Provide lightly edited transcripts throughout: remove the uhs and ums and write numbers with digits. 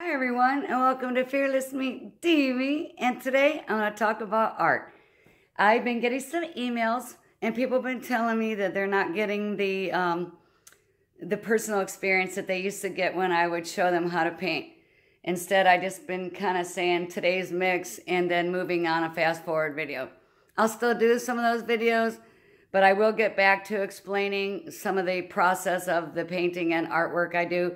Hi everyone, and welcome to Fearless Me TV. And today I'm going to talk about art. I've been getting some emails, and people have been telling me that they're not getting the personal experience that they used to get when I would show them how to paint. Instead, I just been kind of saying today's mix and then moving on a fast forward video. I'll still do some of those videos, but I will get back to explaining some of the process of the painting and artwork I do.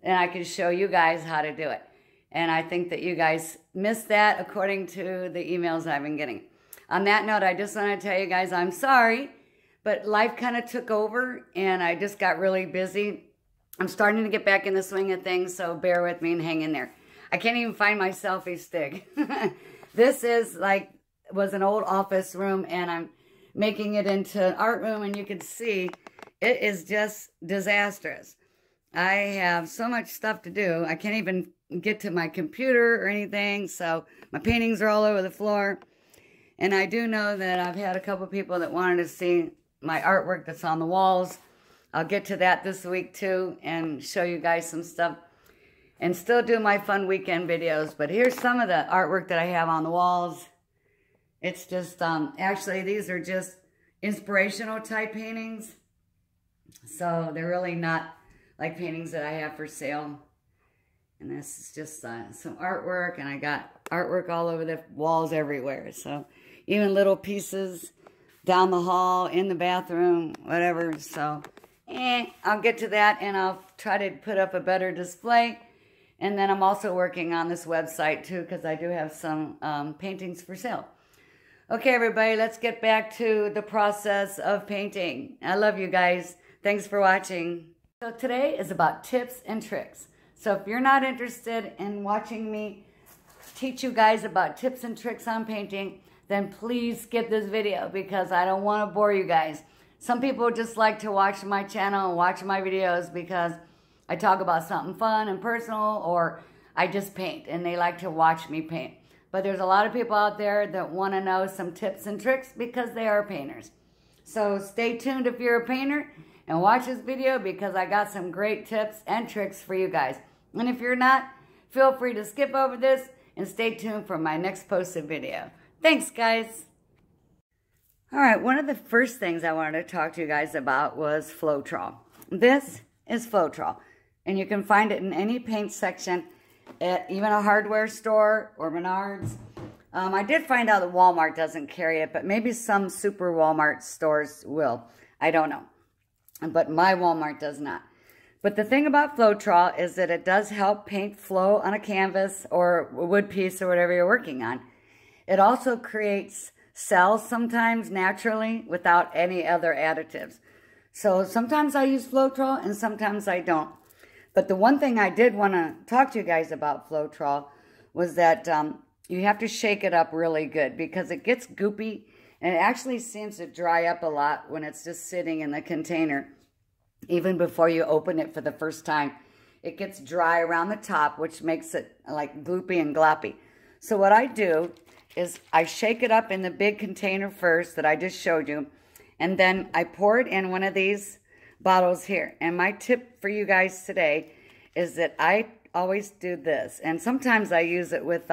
And I can show you guys how to do it. And I think that you guys missed that according to the emails I've been getting. On that note, I just want to tell you guys I'm sorry, but life kind of took over and I just got really busy. I'm starting to get back in the swing of things, so bear with me and hang in there. I can't even find my selfie stick. This was an old office room, and I'm making it into an art room, and you can see it is just disastrous. I have so much stuff to do. I can't even get to my computer or anything, so my paintings are all over the floor. And I do know that I've had a couple people that wanted to see my artwork that's on the walls. I'll get to that this week too and show you guys some stuff and still do my fun weekend videos. But here's some of the artwork that I have on the walls. It's just, actually these are just inspirational type paintings. So they're really not like paintings that I have for sale. And this is just some artwork, and I got artwork all over the walls everywhere. So even little pieces down the hall, in the bathroom, whatever. So I'll get to that, and I'll try to put up a better display. And then I'm also working on this website too, because I do have some paintings for sale. Okay, everybody, let's get back to the process of painting. I love you guys. Thanks for watching. So today is about tips and tricks. So if you're not interested in watching me teach you guys about tips and tricks on painting, then please skip this video because I don't want to bore you guys. Some people just like to watch my channel and watch my videos because I talk about something fun and personal, or I just paint and they like to watch me paint. But there's a lot of people out there that want to know some tips and tricks because they are painters. So stay tuned if you're a painter and watch this video because I got some great tips and tricks for you guys. And if you're not, feel free to skip over this and stay tuned for my next posted video. Thanks, guys. All right, one of the first things I wanted to talk to you guys about was Floetrol. This is Floetrol, and you can find it in any paint section at even a hardware store or Menards. I did find out that Walmart doesn't carry it, but maybe some super Walmart stores will. I don't know. But my Walmart does not. But the thing about Floetrol is that it does help paint flow on a canvas or a wood piece or whatever you're working on. It also creates cells sometimes naturally without any other additives. So sometimes I use Floetrol and sometimes I don't. But the one thing I did want to talk to you guys about Floetrol was that you have to shake it up really good because it gets goopy. And it actually seems to dry up a lot when it's just sitting in the container. Even before you open it for the first time, it gets dry around the top, which makes it like gloopy and gloppy. So what I do is I shake it up in the big container first that I just showed you. And then I pour it in one of these bottles here. And my tip for you guys today is that I always do this. And sometimes I use it with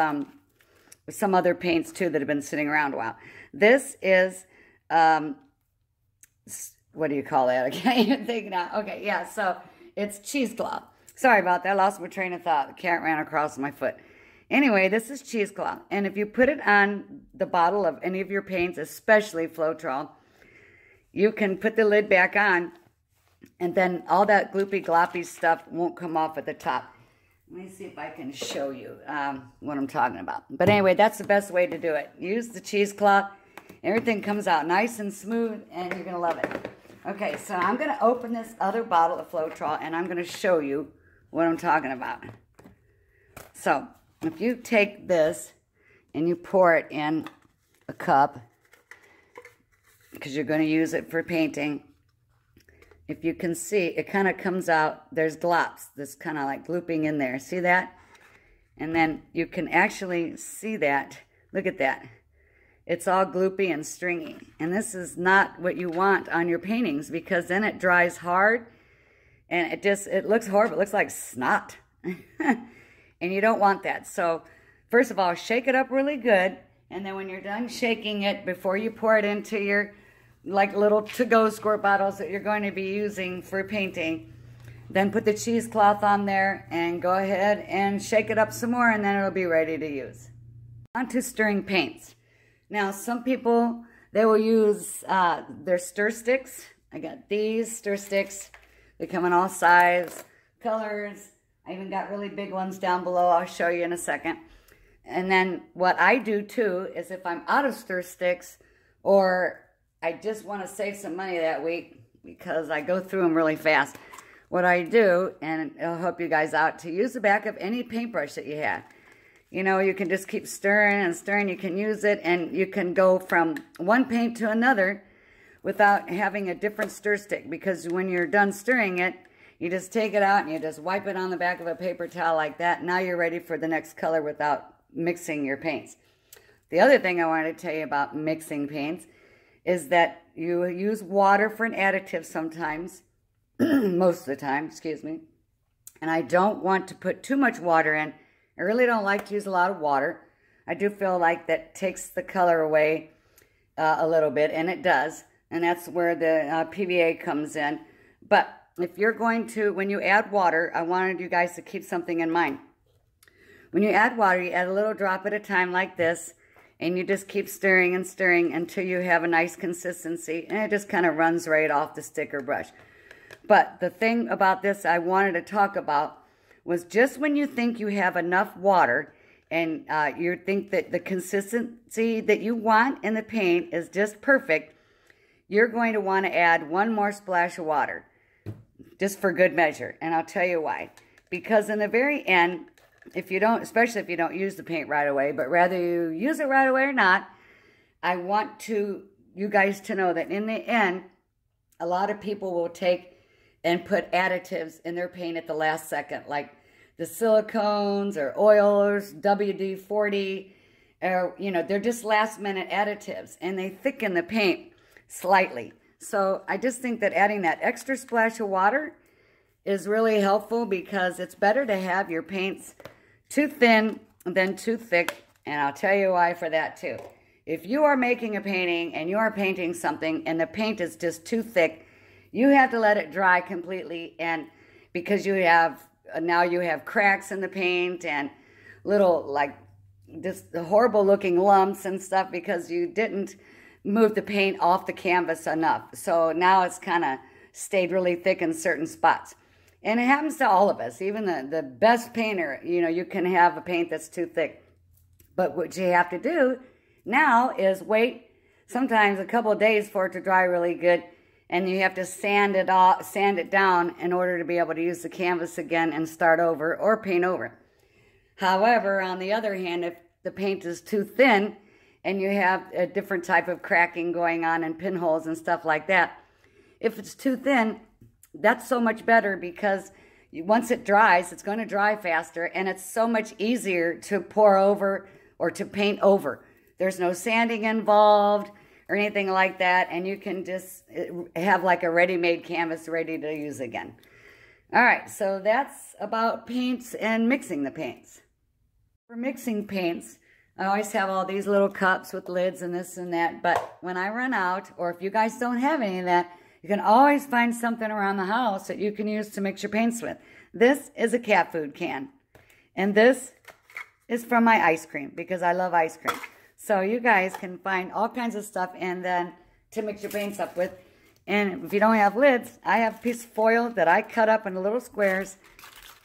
some other paints too that have been sitting around a while. This is, what do you call that? I can't even think now. Okay, yeah, so it's cheesecloth. Sorry about that. I lost my train of thought. The cat ran across my foot. Anyway, this is cheesecloth. And if you put it on the bottle of any of your paints, especially Floetrol, you can put the lid back on, and then all that gloopy gloppy stuff won't come off at the top. Let me see if I can show you what I'm talking about. But anyway, that's the best way to do it. Use the cheesecloth. Everything comes out nice and smooth, and you're going to love it. Okay, so I'm going to open this other bottle of Floetrol, and I'm going to show you what I'm talking about. So, if you take this and you pour it in a cup, because you're going to use it for painting, if you can see, it kind of comes out, there's glops, this kind of like looping in there. See that? And then you can actually see that. Look at that. It's all gloopy and stringy. And this is not what you want on your paintings because then it dries hard and it looks horrible. It looks like snot. and you don't want that. So first of all, shake it up really good, and then when you're done shaking it, before you pour it into your like little to-go squirt bottles that you're going to be using for painting, then put the cheesecloth on there and go ahead and shake it up some more, and then it'll be ready to use. On to stirring paints. Now, some people, they will use their stir sticks. I got these stir sticks. They come in all sizes, colors. I even got really big ones down below. I'll show you in a second. And then what I do too is if I'm out of stir sticks, or I just want to save some money that week because I go through them really fast, what I do, and it'll help you guys out, to use the back of any paintbrush that you have. You know, you can just keep stirring and stirring. You can use it, and you can go from one paint to another without having a different stir stick, because when you're done stirring it, you just take it out and you just wipe it on the back of a paper towel like that. Now you're ready for the next color without mixing your paints. The other thing I wanted to tell you about mixing paints is that you use water for an additive sometimes, most of the time, excuse me. And I don't want to put too much water in. I really don't like to use a lot of water. I do feel like that takes the color away a little bit, and it does. And that's where the PVA comes in. But if you're going to, when you add water, I wanted you guys to keep something in mind. When you add water, you add a little drop at a time like this, and you just keep stirring and stirring until you have a nice consistency, and it just kind of runs right off the stick or brush. But the thing about this I wanted to talk about was just when you think you have enough water and you think that the consistency that you want in the paint is just perfect, you're going to want to add one more splash of water, just for good measure. And I'll tell you why. Because in the very end, if you don't, especially if you don't use the paint right away, but rather you use it right away or not, I want you guys to know that in the end, a lot of people will take and put additives in their paint at the last second, like the silicones or oils, WD-40, or, you know, they're just last minute additives, and they thicken the paint slightly. So I just think that adding that extra splash of water is really helpful, because it's better to have your paints too thin than too thick, and I'll tell you why for that too. If you are making a painting and you are painting something and the paint is just too thick, you have to let it dry completely, and because you have, now you have cracks in the paint and little like just horrible looking lumps and stuff because you didn't move the paint off the canvas enough. So now it's kind of stayed really thick in certain spots. And it happens to all of us. Even the best painter, you know, you can have a paint that's too thick. But what you have to do now is wait sometimes a couple of days for it to dry really good. And you have to sand it down in order to be able to use the canvas again and start over or paint over. However, on the other hand, if the paint is too thin and you have a different type of cracking going on and pinholes and stuff like that, if it's too thin, that's so much better, because once it dries, it's going to dry faster, and it's so much easier to pour over or to paint over. There's no sanding involved or anything like that, and you can just have like a ready-made canvas ready to use again. All right, so that's about paints and mixing the paints. For mixing paints, I always have all these little cups with lids and this and that, but when I run out, or if you guys don't have any of that, you can always find something around the house that you can use to mix your paints with. This is a cat food can, and this is from my ice cream, because I love ice cream. So you guys can find all kinds of stuff and then to mix your paints up with. And if you don't have lids, I have a piece of foil that I cut up into little squares,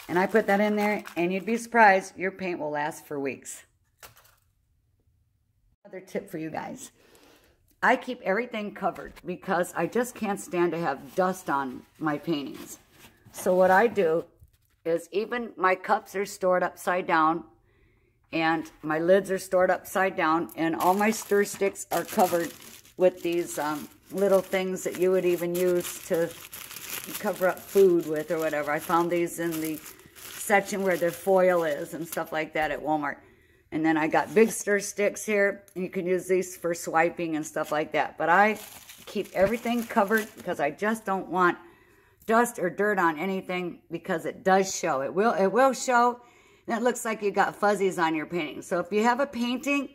and I put that in there, and you'd be surprised, your paint will last for weeks. Another tip for you guys. I keep everything covered because I just can't stand to have dust on my paintings. So what I do is, even my cups are stored upside down, and my lids are stored upside down, and all my stir sticks are covered with these little things that you would even use to cover up food with or whatever. I found these in the section where the foil is and stuff like that at Walmart. And then I got big stir sticks here, and you can use these for swiping and stuff like that. But I keep everything covered because I just don't want dust or dirt on anything, because it does show. It will show, and it looks like you got fuzzies on your painting. So if you have a painting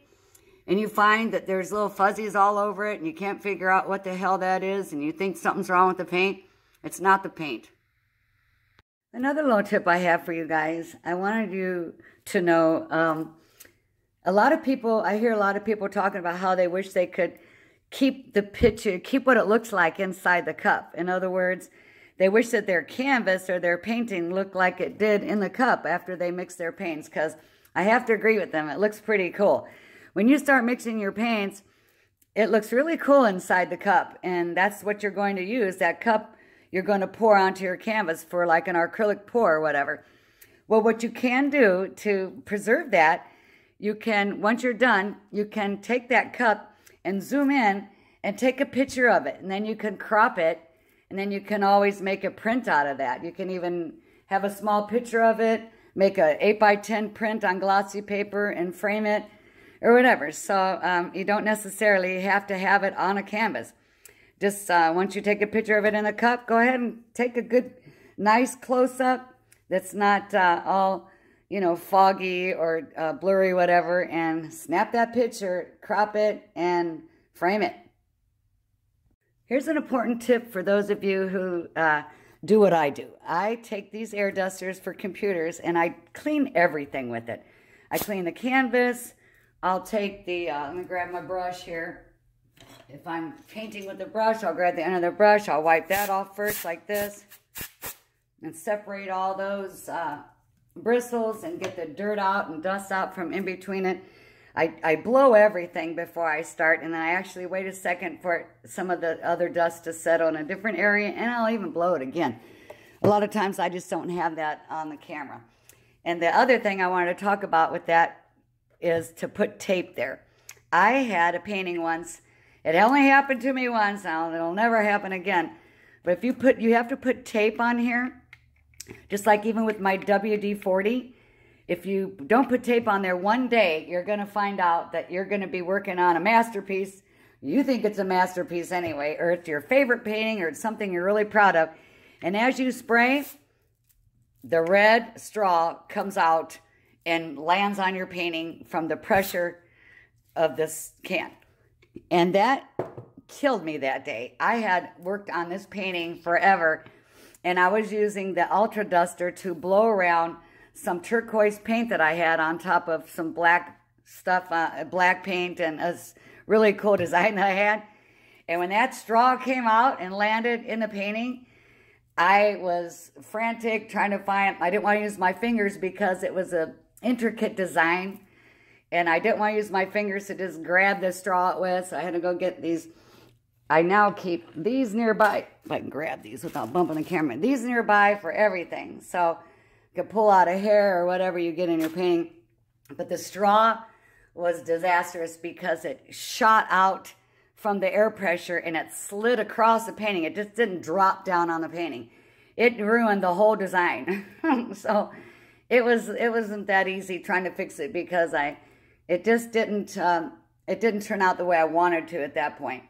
and you find that there's little fuzzies all over it and you can't figure out what the hell that is and you think something's wrong with the paint, it's not the paint. Another little tip I have for you guys, I wanted you to know, a lot of people, I hear a lot of people talking about how they wish they could keep the picture, keep what it looks like inside the cup. In other words, they wish that their canvas or their painting looked like it did in the cup after they mix their paints, because I have to agree with them, it looks pretty cool. When you start mixing your paints, it looks really cool inside the cup, and that's what you're going to use. That cup you're going to pour onto your canvas for like an acrylic pour or whatever. Well, what you can do to preserve that, you can, once you're done, you can take that cup and zoom in and take a picture of it, and then you can crop it, and then you can always make a print out of that. You can even have a small picture of it, make a 8x10 print on glossy paper and frame it or whatever. So you don't necessarily have to have it on a canvas. Just once you take a picture of it in a cup, go ahead and take a good, nice close-up that's not all, you know, foggy or blurry, whatever, and snap that picture, crop it, and frame it. Here's an important tip for those of you who do what I do. I take these air dusters for computers and I clean everything with it. I clean the canvas. I'll take the, let me grab my brush here. If I'm painting with the brush, I'll grab the end of the brush. I'll wipe that off first like this and separate all those bristles and get the dirt out and dust out from in between it. I blow everything before I start, and then I actually wait a second for some of the other dust to settle in a different area, and I'll even blow it again. A lot of times I just don't have that on the camera. And the other thing I wanted to talk about with that is to put tape there. I had a painting once. It only happened to me once. Now it'll never happen again. But if you have to put tape on here, just like even with my WD-40. If you don't put tape on there one day, you're going to find out that you're going to be working on a masterpiece. You think it's a masterpiece anyway, or it's your favorite painting, or it's something you're really proud of. And as you spray, the red straw comes out and lands on your painting from the pressure of this can. And that killed me that day. I had worked on this painting forever, and I was using the Ultra Duster to blow around some turquoise paint that I had on top of some black stuff, black paint, and a really cool design that I had. And when that straw came out and landed in the painting, I was frantic trying to find, I didn't want to use my fingers because it was an intricate design. And I didn't want to use my fingers to just grab the straw with, so I had to go get these. I now keep these nearby, if I can grab these without bumping the camera, these nearby for everything. So you can pull out a hair or whatever you get in your painting. But the straw was disastrous because it shot out from the air pressure and it slid across the painting. It just didn't drop down on the painting. It ruined the whole design. So it wasn't that easy trying to fix it because it just didn't turn out the way I wanted to at that point.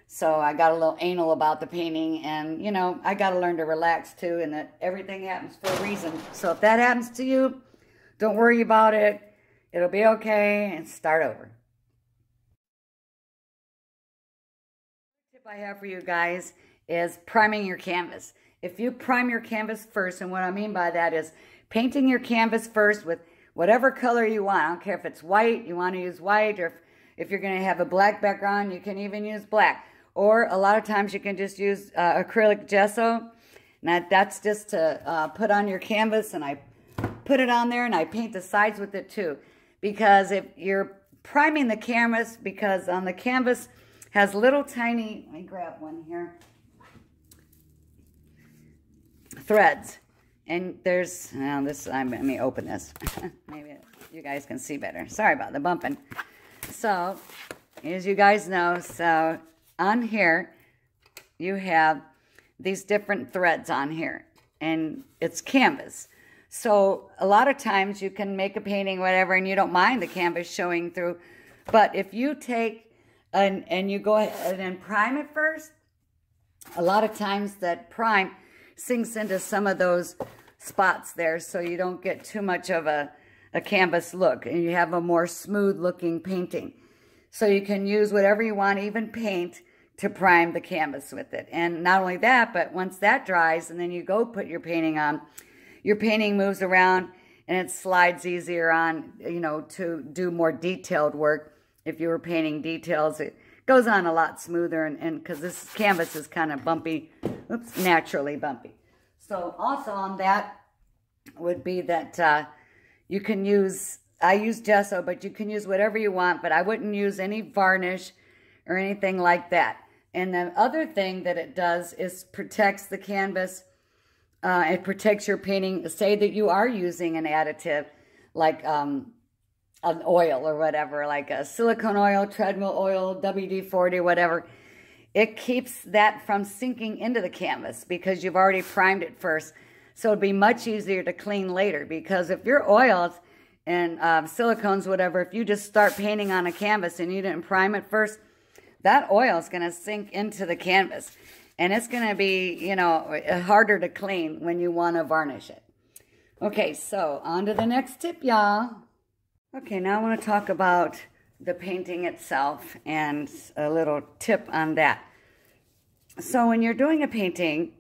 So I got a little anal about the painting, and, you know, I got to learn to relax too, and that everything happens for a reason. So if that happens to you, don't worry about it. It'll be okay, and start over. The tip I have for you guys is priming your canvas. If you prime your canvas first, and what I mean by that is painting your canvas first with whatever color you want. I don't care if it's white, you want to use white, or if you're going to have a black background, you can even use black. Or a lot of times you can just use acrylic gesso. And that's just to put on your canvas, and I put it on there and I paint the sides with it too. Because if you're priming the canvas, because on the canvas has little tiny, let me grab one here, threads. And there's, let me open this. Maybe you guys can see better. Sorry about the bumping. So, as you guys know, so on here, you have these different threads on here. And it's canvas. So, a lot of times you can make a painting, whatever, and you don't mind the canvas showing through. But if you take and you go ahead and prime it first, a lot of times that prime sinks into some of those spots there, so you don't get too much of a a canvas look, and you have a more smooth looking painting. So you can use whatever you want, even paint, to prime the canvas with it. And not only that, but once that dries and then you go put your painting on, your painting moves around and it slides easier on, you know, to do more detailed work. If you were painting details, it goes on a lot smoother, and because this canvas is kind of bumpy, oops, naturally bumpy. So also on that would be that you can use, I use gesso, but you can use whatever you want, but I wouldn't use any varnish or anything like that. And the other thing that it does is protects the canvas. It protects your painting. Say that you are using an additive like an oil or whatever, like a silicone oil, treadmill oil, WD-40, whatever. It keeps that from sinking into the canvas because you've already primed it first. So it'd be much easier to clean later, because if your oils and silicones, whatever, if you just start painting on a canvas and you didn't prime it first, that oil is going to sink into the canvas. And it's going to be, you know, harder to clean when you want to varnish it. Okay, so on to the next tip, y'all. Okay, now I want to talk about the painting itself and a little tip on that. So when you're doing a painting,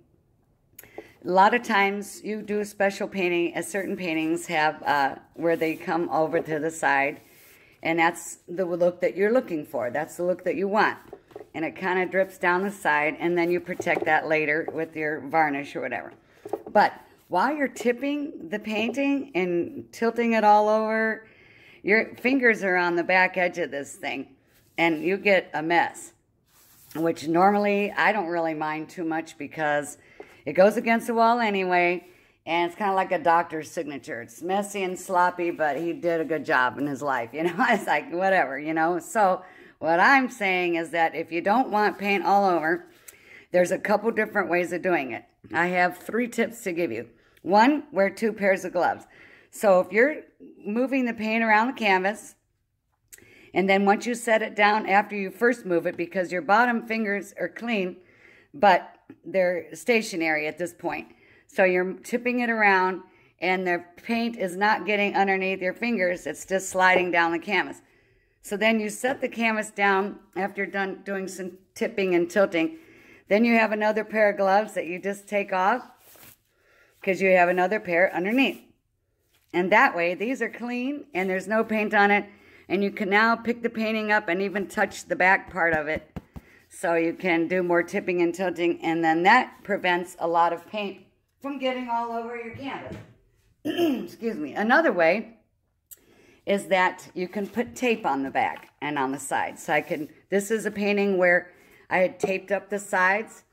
a lot of times you do special painting, as certain paintings have where they come over to the side, and that's the look that you're looking for. That's the look that you want. And it kind of drips down the side, and then you protect that later with your varnish or whatever. But while you're tipping the painting and tilting it all over, your fingers are on the back edge of this thing, and you get a mess, which normally I don't really mind too much because it goes against the wall anyway, and it's kind of like a doctor's signature. It's messy and sloppy, but he did a good job in his life, you know. It's like, whatever, you know. So what I'm saying is that if you don't want paint all over, there's a couple different ways of doing it. I have 3 tips to give you. 1, wear 2 pairs of gloves. So if you're moving the paint around the canvas, and then once you set it down after you first move it, because your bottom fingers are clean, but they're stationary at this point. So you're tipping it around, and the paint is not getting underneath your fingers. It's just sliding down the canvas. So then you set the canvas down after you're done doing some tipping and tilting. Then you have another pair of gloves that you just take off because you have another pair underneath. And that way, these are clean and there's no paint on it. And you can now pick the painting up and even touch the back part of it. So you can do more tipping and tilting. And then that prevents a lot of paint from getting all over your canvas. Excuse me. Another way is that you can put tape on the back and on the sides. So this is a painting where I had taped up the sides,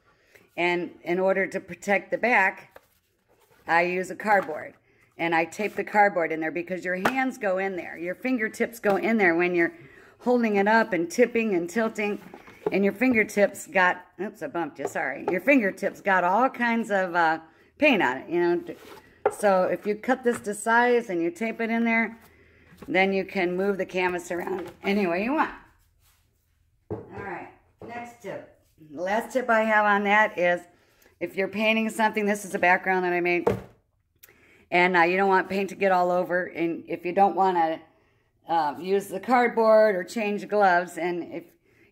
and in order to protect the back, I use a cardboard. And I tape the cardboard in there because your hands go in there. Your fingertips go in there when you're holding it up and tipping and tilting. And your fingertips got, oops, I bumped you, sorry. Your fingertips got all kinds of paint on it, you know. So if you cut this to size and you tape it in there, then you can move the canvas around any way you want. All right, next tip. The last tip I have on that is if you're painting something, this is a background that I made, and you don't want paint to get all over, and if you don't want to use the cardboard or change gloves, and if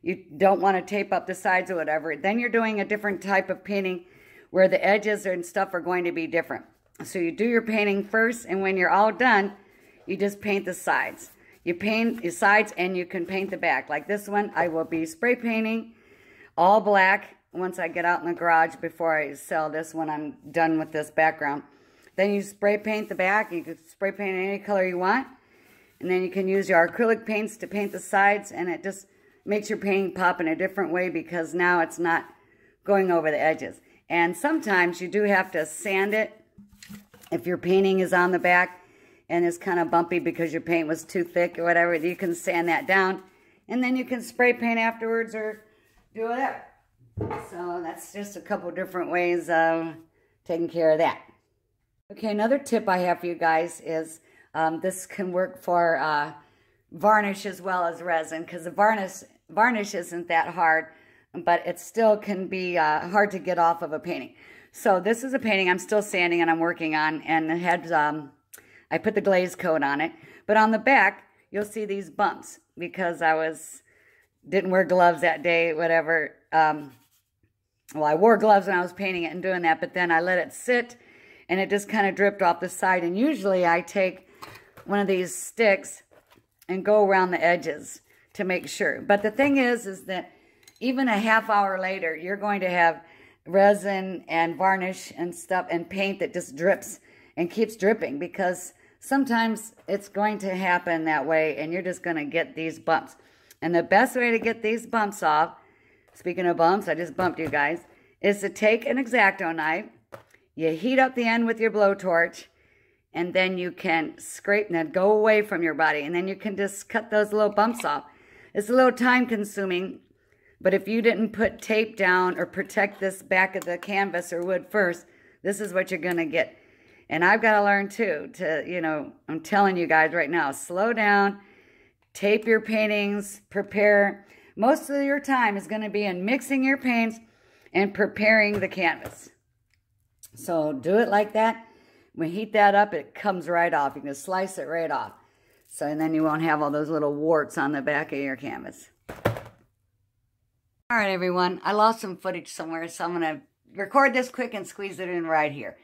you don't want to tape up the sides or whatever, then you're doing a different type of painting where the edges and stuff are going to be different. So you do your painting first, and when you're all done, you just paint the sides. You paint the sides and you can paint the back. Like this one, I will be spray painting all black once I get out in the garage before I sell this when I'm done with this background. Then you spray paint the back. You can spray paint any color you want. And then you can use your acrylic paints to paint the sides, and it just makes your painting pop in a different way because now it's not going over the edges. And sometimes you do have to sand it if your painting is on the back and it's kind of bumpy because your paint was too thick or whatever. You can sand that down, and then you can spray paint afterwards or do whatever. So that's just a couple different ways of taking care of that. Okay, another tip I have for you guys is this can work for varnish as well as resin, because the varnish isn't that hard, but it still can be hard to get off of a painting. So this is a painting I'm still sanding and I'm working on, and it had I put the glaze coat on it. But on the back, you'll see these bumps because didn't wear gloves that day, whatever. Well, I wore gloves when I was painting it and doing that, but then I let it sit and it just kind of dripped off the side. And usually I take one of these sticks and go around the edges to make sure. But the thing is that even a half hour later, you're going to have resin and varnish and stuff and paint that just drips and keeps dripping, because sometimes it's going to happen that way and you're just going to get these bumps. And the best way to get these bumps off, speaking of bumps, I just bumped you guys, is to take an X-Acto knife, you heat up the end with your blowtorch, and then you can scrape and go away from your body, and then you can just cut those little bumps off. It's a little time consuming, but if you didn't put tape down or protect this back of the canvas or wood first, this is what you're going to get. And I've got to learn too, I'm telling you guys right now, slow down, tape your paintings, prepare. Most of your time is going to be in mixing your paints and preparing the canvas. So do it like that. When you heat that up, it comes right off. You can slice it right off. So, and then you won't have all those little warts on the back of your canvas. All right, everyone. I lost some footage somewhere, so I'm going to record this quick and squeeze it in right here.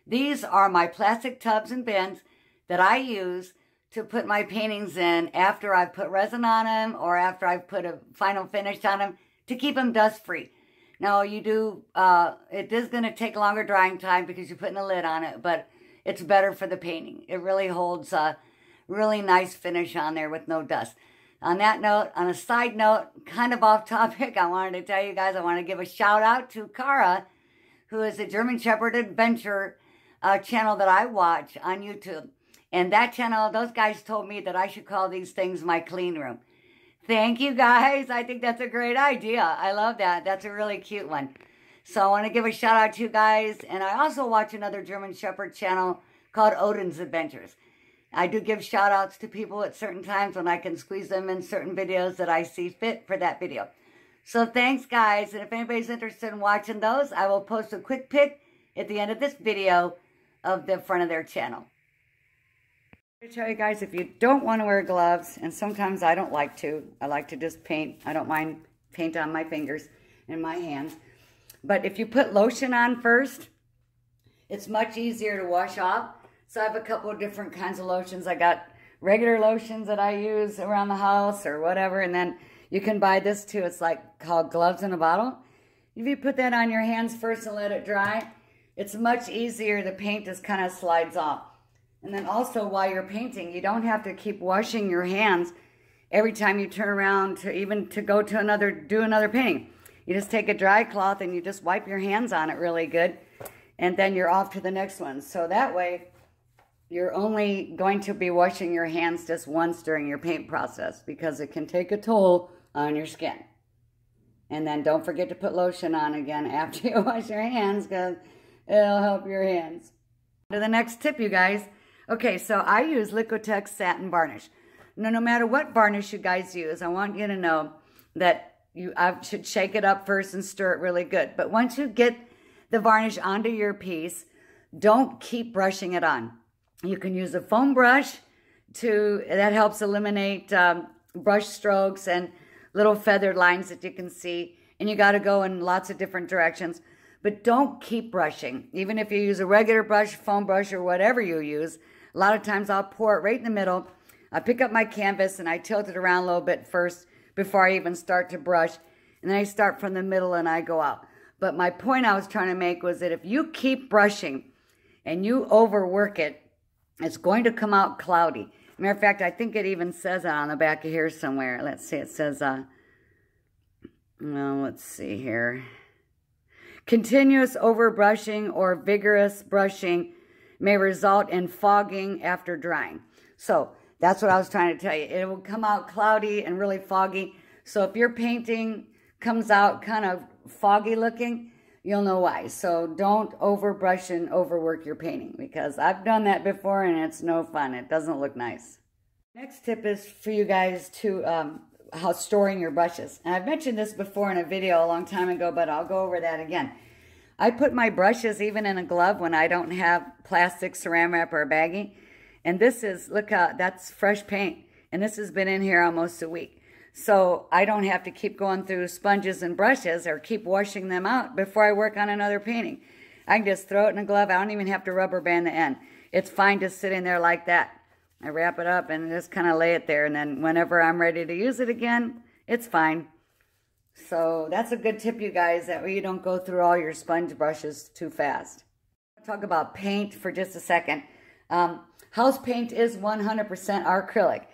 These are my plastic tubs and bins that I use to put my paintings in after I've put resin on them or after I've put a final finish on them to keep them dust-free. Now, it is going to take longer drying time because you're putting a lid on it, but it's better for the painting. It really holds a really nice finish on there with no dust. On that note, on a side note, kind of off topic, I wanted to tell you guys, I want to give a shout out to Kara, who is a German Shepherd Adventure channel that I watch on YouTube. And that channel, those guys told me that I should call these things my clean room. Thank you, guys. I think that's a great idea. I love that. That's a really cute one. So I want to give a shout out to you guys. And I also watch another German Shepherd channel called Odin's Adventures. I do give shout outs to people at certain times when I can squeeze them in certain videos that I see fit for that video. So thanks, guys. And if anybody's interested in watching those, I will post a quick pic at the end of this video of the front of their channel. I tell you guys, if you don't want to wear gloves, and sometimes I don't like to, I like to just paint. I don't mind paint on my fingers and my hands. But if you put lotion on first, it's much easier to wash off. So I have a couple of different kinds of lotions. I got regular lotions that I use around the house or whatever, and then you can buy this too. It's like called gloves in a bottle. If you put that on your hands first and let it dry, it's much easier. The paint just kind of slides off. And then also while you're painting, you don't have to keep washing your hands every time you turn around to go to do another painting. You just take a dry cloth and you just wipe your hands on it really good, and then you're off to the next one. So that way, you're only going to be washing your hands just once during your paint process, because it can take a toll on your skin. And then don't forget to put lotion on again after you wash your hands, because it'll help your hands. To the next tip, you guys. Okay, so I use Liquitex Satin Varnish. Now, no matter what varnish you guys use, I want you to know that I should shake it up first and stir it really good. But once you get the varnish onto your piece, don't keep brushing it on. You can use a foam brush that helps eliminate brush strokes and little feathered lines that you can see. And you got to go in lots of different directions. But don't keep brushing. Even if you use a regular brush, foam brush, or whatever you use, a lot of times I'll pour it right in the middle. I pick up my canvas and I tilt it around a little bit first before I even start to brush. And then I start from the middle and I go out. But my point I was trying to make was that if you keep brushing and you overwork it, it's going to come out cloudy. Matter of fact, I think it even says that on the back of here somewhere. Let's see, it says, let's see here. Continuous overbrushing or vigorous brushing may result in fogging after drying. So that's what I was trying to tell you. It will come out cloudy and really foggy. So if your painting comes out kind of foggy looking, you'll know why. So don't overbrush and overwork your painting, because I've done that before and it's no fun. It doesn't look nice. Next tip is for you guys to how storing your brushes. And I've mentioned this before in a video a long time ago, but I'll go over that again. I put my brushes even in a glove when I don't have plastic, saran wrap, or baggie. And this is, look how, that's fresh paint. And this has been in here almost a week. So I don't have to keep going through sponges and brushes or keep washing them out before I work on another painting. I can just throw it in a glove. I don't even have to rubber band the end. It's fine just sitting there like that. I wrap it up and just kind of lay it there. And then whenever I'm ready to use it again, it's fine. So that's a good tip, you guys, that way you don't go through all your sponge brushes too fast. I'll talk about paint for just a second. House paint is 100% acrylic,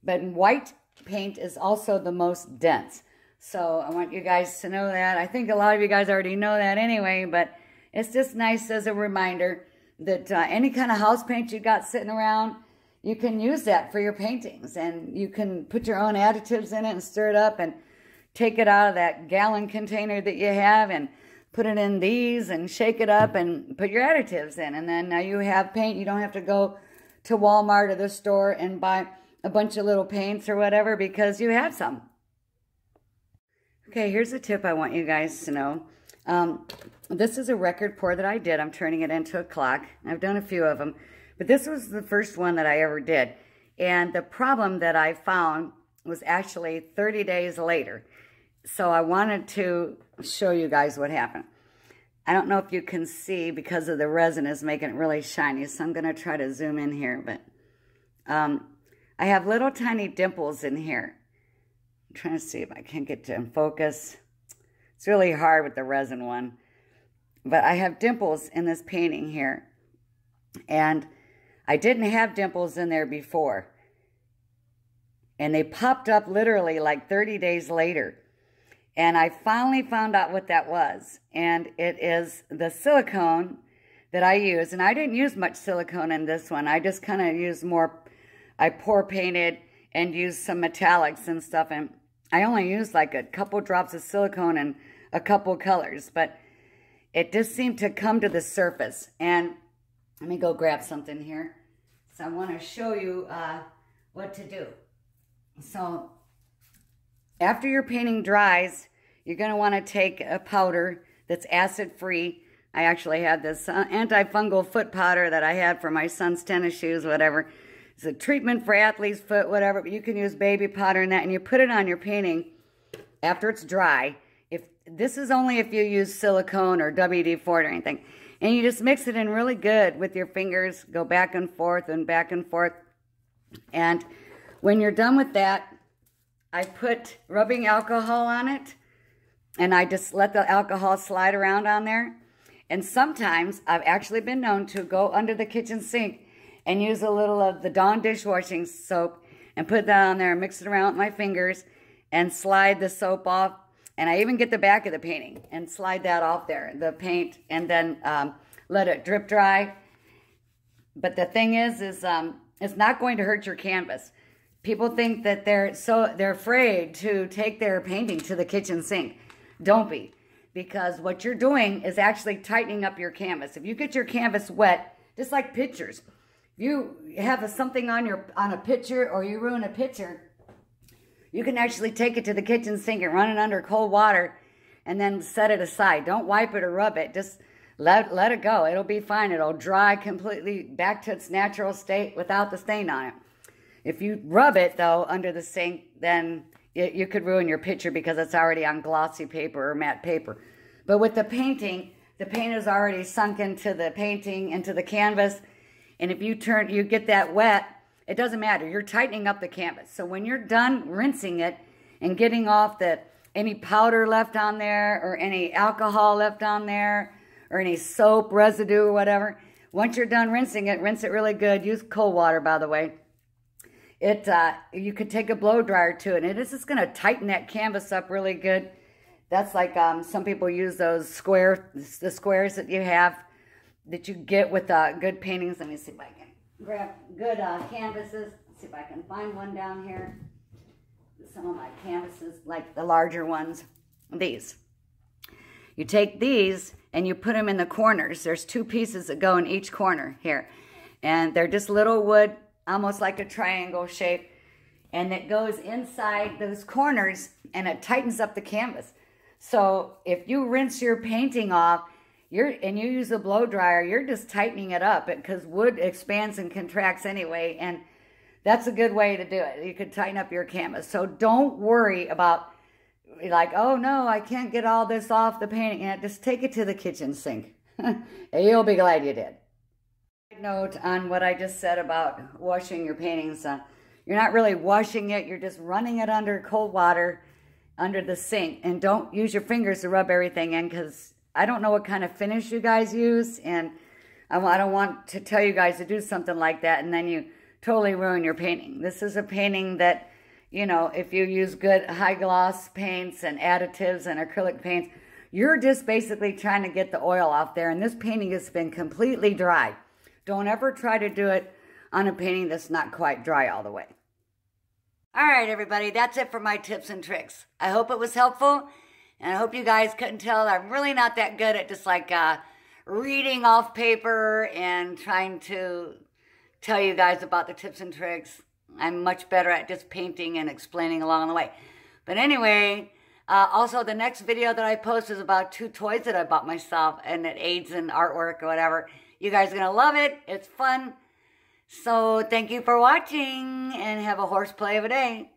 but white paint is also the most dense. So I want you guys to know that. I think a lot of you guys already know that anyway, but it's just nice as a reminder that any kind of house paint you got sitting around, you can use that for your paintings, and you can put your own additives in it and stir it up and take it out of that gallon container that you have and put it in these and shake it up and put your additives in. And then now you have paint. You don't have to go to Walmart or the store and buy a bunch of little paints or whatever, because you have some. Okay, here's a tip I want you guys to know. This is a record pour that I did. I'm turning it into a clock. I've done a few of them, but this was the first one that I ever did. And the problem that I found was actually 30 days later. So I wanted to show you guys what happened. I don't know if you can see because of the resin is making it really shiny, so I'm going to try to zoom in here. But I have little tiny dimples in here. I'm trying to see if I can get to focus. It's really hard with the resin one. But I have dimples in this painting here. And I didn't have dimples in there before. And they popped up literally like 30 days later. And I finally found out what that was. And it is the silicone that I use. And I didn't use much silicone in this one. I just kind of used more, I pour painted and used some metallics and stuff. And I only used like a couple drops of silicone and a couple colors. But it just seemed to come to the surface. And let me go grab something here. So I want to show you what to do. So after your painting dries, you're going to want to take a powder that's acid-free. I actually had this antifungal foot powder that I had for my son's tennis shoes, whatever. It's a treatment for athlete's foot, whatever, but you can use baby powder and that, and you put it on your painting after it's dry. This is only if you use silicone or WD-40 or anything. And you just mix it in really good with your fingers, go back and forth and back and forth. And when you're done with that, I put rubbing alcohol on it, and I just let the alcohol slide around on there. And sometimes I've actually been known to go under the kitchen sink and use a little of the Dawn dishwashing soap and put that on there and mix it around with my fingers and slide the soap off. And I even get the back of the painting and slide that off there, the paint, and then let it drip dry. But the thing is it's not going to hurt your canvas. People think that they're afraid to take their painting to the kitchen sink. Don't be, because what you're doing is actually tightening up your canvas. If you get your canvas wet, just like pictures, if you have something on a picture or you ruin a picture, you can actually take it to the kitchen sink and run it under cold water and then set it aside. Don't wipe it or rub it. Just let it go. It'll be fine. It'll dry completely back to its natural state without the stain on it. If you rub it, though, under the sink, then you could ruin your picture because it's already on glossy paper or matte paper. But with the painting, the paint is already sunk into the painting, into the canvas. And if you get that wet, it doesn't matter. You're tightening up the canvas. So when you're done rinsing it and getting off any powder left on there or any alcohol left on there or any soap residue or whatever, once you're done rinsing it, rinse it really good. Use cold water, by the way. You could take a blow dryer to it, and it's just going to tighten that canvas up really good. That's like some people use those the squares that you have that you get with good paintings. Let me see if I can grab good canvases. Let's see if I can find one down here. Some of my canvases, like the larger ones, these. You take these and you put them in the corners. There's 2 pieces that go in each corner here, and they're just little wood, almost like a triangle shape, and it goes inside those corners and it tightens up the canvas. So if you rinse your painting off, and you use a blow dryer, you're just tightening it up because wood expands and contracts anyway, and that's a good way to do it. You could tighten up your canvas. So don't worry about like, oh no, I can't get all this off the painting. And just take it to the kitchen sink. You'll be glad you did. Note on what I just said about washing your paintings. You're not really washing it. You're just running it under cold water under the sink. And don't use your fingers to rub everything in because I don't know what kind of finish you guys use. And I don't want to tell you guys to do something like that and then you totally ruin your painting. This is a painting that, you know, if you use good high gloss paints and additives and acrylic paints, you're just basically trying to get the oil off there. And this painting has been completely dry. Don't ever try to do it on a painting that's not quite dry all the way. All right, everybody, that's it for my tips and tricks. I hope it was helpful. And I hope you guys couldn't tell I'm really not that good at just like reading off paper and trying to tell you guys about the tips and tricks. I'm much better at just painting and explaining along the way. But anyway, also the next video that I post is about 2 toys that I bought myself and it aids in artwork or whatever. You guys are going to love it. It's fun. So thank you for watching and have a horseplay of a day.